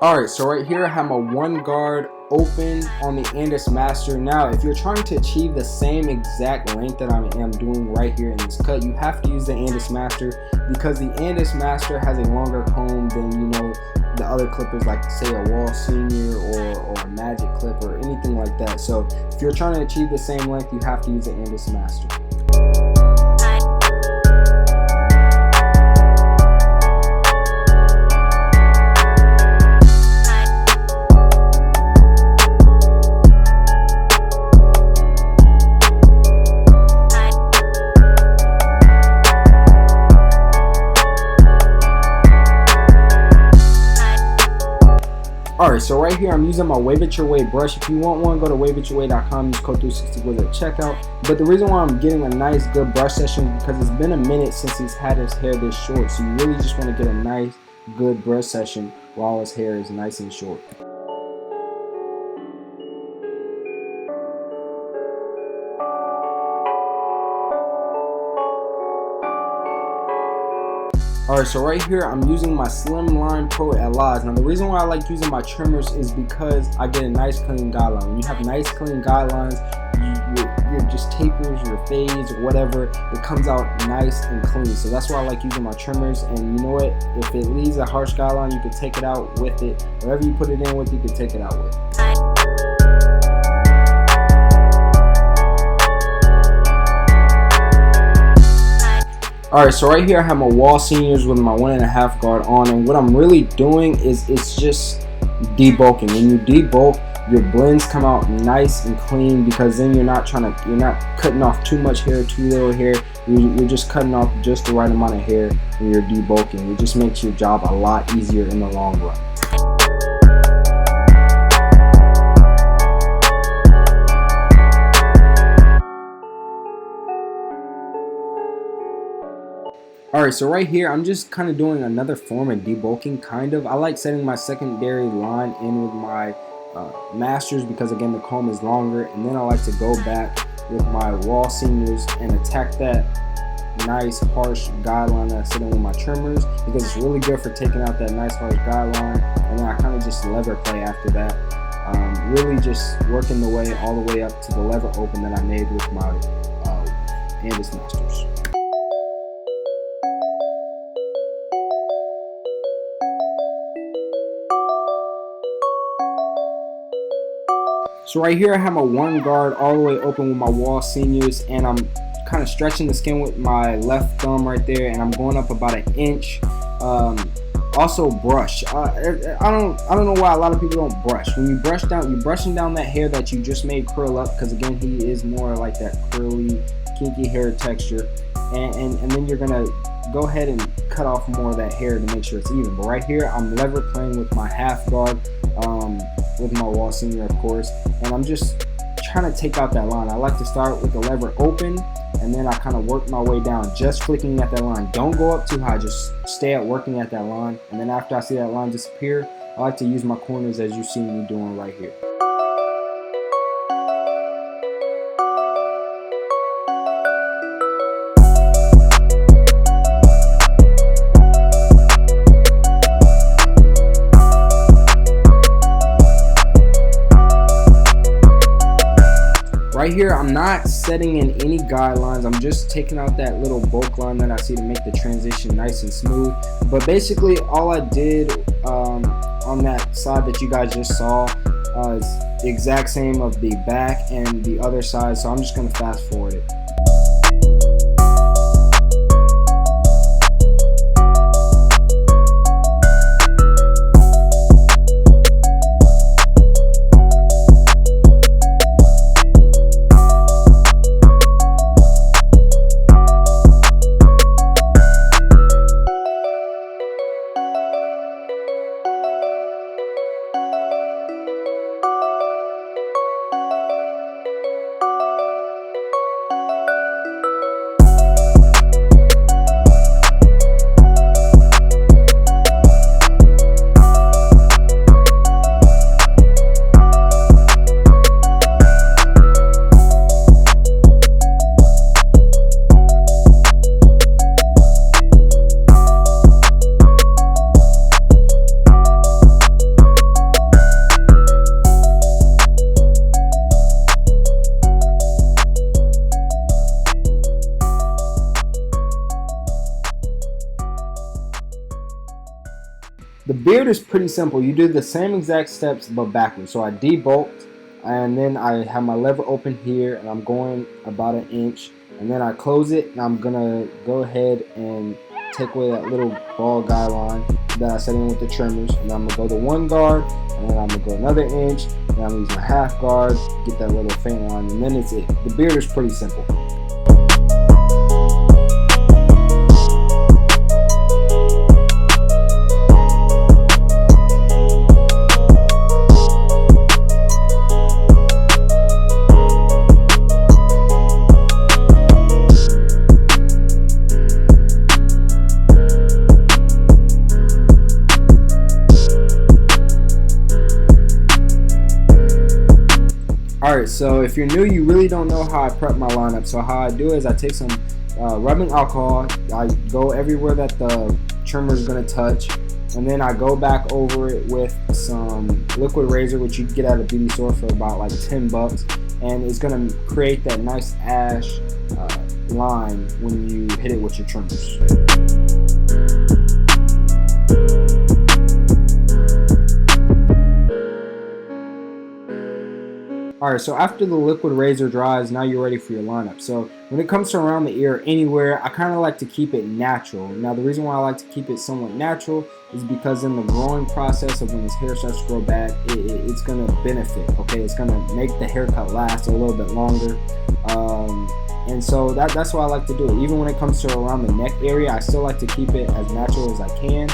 Alright, so right here I have my one guard open on the Andis Master. Now, if you're trying to achieve the same exact length that I am doing right here in this cut, you have to use the Andis Master because the Andis Master has a longer comb than, the other clippers, like say a Wall Senior or a Magic clip or anything like that. So if you're trying to achieve the same length, you have to use the Andis Master. Alright, so right here I'm using my Wave It Your Way brush. If you want one, go to waveityourway.com, use code 360 at checkout. But the reason why I'm getting a nice good brush session is because it's been a minute since he's had his hair this short. So you really just want to get a nice good brush session while his hair is nice and short. Alright, so right here I'm using my Slimline Pro Elias. Now the reason why I like using my trimmers is because I get a nice clean guideline. When you have nice clean guidelines, your just tapers, your fades, or whatever, it comes out nice and clean. So that's why I like using my trimmers. And you know what? If it leaves a harsh guideline, you can take it out with it. Whatever you put it in with, you can take it out with. Alright, so right here I have my Wall Seniors with my 1.5 guard on, and what I'm really doing is it's just debulking. When you debulk, your blends come out nice and clean because then you're not cutting off too much hair, too little hair. You're just cutting off just the right amount of hair when you're debulking. It just makes your job a lot easier in the long run. Alright, so right here I'm just kind of doing another form of debulking, kind of. I like setting my secondary line in with my masters because again the comb is longer, and then I like to go back with my Wall Seniors and attack that nice harsh guideline that I set in with my trimmers because it's really good for taking out that nice harsh guideline, and then I kind of just lever play after that, really just working the way all the way up to the lever open that I made with my Andis Masters. So right here I have my one guard all the way open with my Wall Seniors, and I'm kind of stretching the skin with my left thumb right there, and I'm going up about 1 inch. Also brush. I don't know why a lot of people don't brush. When you brush down, you're brushing down that hair that you just made curl up, because again he is more like that curly, kinky hair texture, and then you're gonna go ahead and cut off more of that hair to make sure it's even. But right here I'm lever playing with my half guard, with my Wall Senior of course, and I'm just trying to take out that line. I like to start with the lever open, and then I kind of work my way down, just flicking at that line. Don't go up too high, just stay at working at that line, and then after I see that line disappear, I like to use my corners as you see me doing right here. Right here, I'm not setting in any guidelines. I'm just taking out that little bulk line that I see to make the transition nice and smooth. But basically, all I did on that side that you guys just saw is the exact same of the back and the other side. So I'm just going to fast forward it. beard is pretty simple. You do the same exact steps but backwards. So I debulked, and then I have my lever open here, and I'm going about 1 inch, and then I close it, and I'm gonna go ahead and take away that little ball guideline that I set in with the trimmers, and then I'm gonna go to 1 guard, and then I'm gonna go another inch, and I'm gonna use my half guard, get that little faint line, and then it's it. The beard is pretty simple. Alright, so if you're new, you really don't know how I prep my lineup. So how I do is I take some rubbing alcohol, I go everywhere that the trimmer is going to touch, and then I go back over it with some liquid razor, which you can get at a beauty store for about like $10, and it's going to create that nice ash line when you hit it with your trimmers. Alright, so after the liquid razor dries, now you're ready for your lineup. So when it comes to around the ear anywhere, I kind of like to keep it natural. Now the reason why I like to keep it somewhat natural is because in the growing process of when his hair starts to grow back, it's going to benefit, okay? It's going to make the haircut last a little bit longer. And so that's why I like to do it. Even when it comes to around the neck area, I still like to keep it as natural as I can.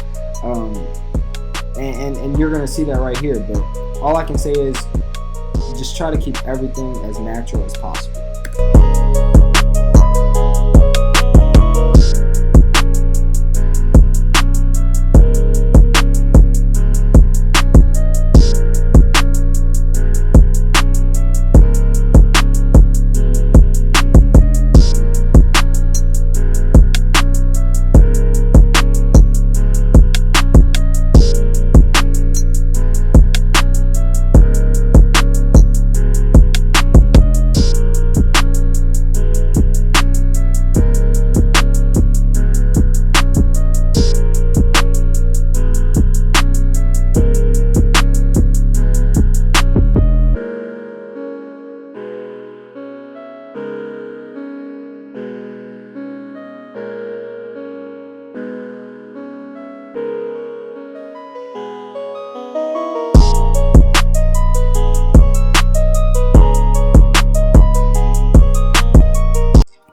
And you're going to see that right here. But all I can say is, just try to keep everything as natural as possible.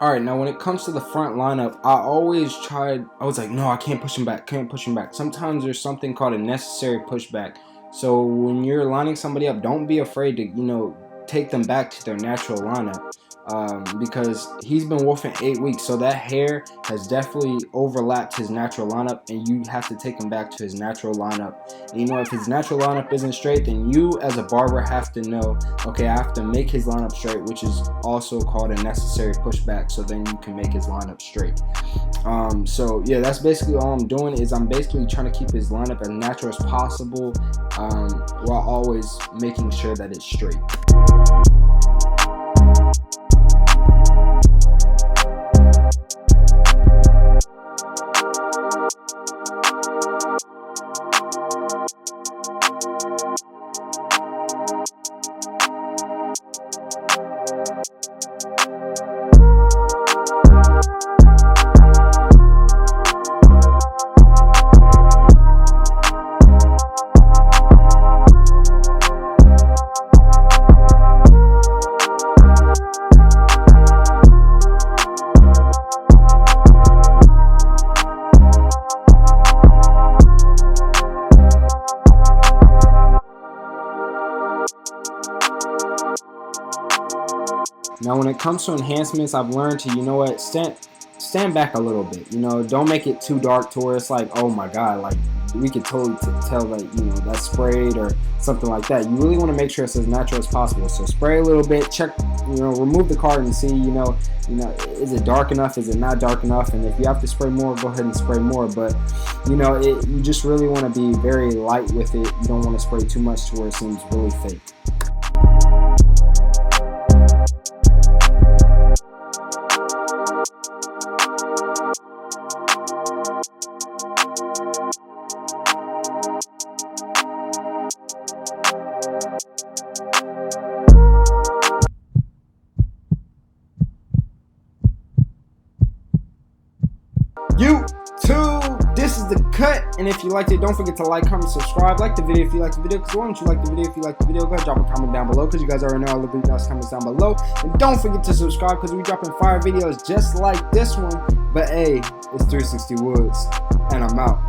Alright, now when it comes to the front lineup, I was like, no, I can't push him back, Sometimes there's something called a necessary pushback. So when you're lining somebody up, don't be afraid to, take them back to their natural lineup. Because he's been wolfing 8 weeks, so that hair has definitely overlapped his natural lineup, and you have to take him back to his natural lineup. And if his natural lineup isn't straight, then you as a barber have to know, okay, I have to make his lineup straight, which is also called a necessary pushback, so then you can make his lineup straight. So yeah, that's basically all I'm doing, is I'm basically trying to keep his lineup as natural as possible, while always making sure that it's straight. Now when it comes to enhancements, I've learned to, stand back a little bit. Don't make it too dark to where it's like, oh my god, like we could totally tell that, that's sprayed or something like that. You really want to make sure it's as natural as possible. So spray a little bit, check, remove the card and see, is it dark enough? Is it not dark enough? And if you have to spray more, go ahead and spray more. But, you just really want to be very light with it. You don't want to spray too much to where it seems really fake. cut. And if you liked it, don't forget to like, comment, subscribe. Like the video if you like the video, because why don't you like the video if you like the video? Go ahead, drop a comment down below, because you guys already know I love the comments down below. And don't forget to subscribe, because we're dropping fire videos just like this one. But hey, it's 360 Woods, and I'm out.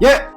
Yeah.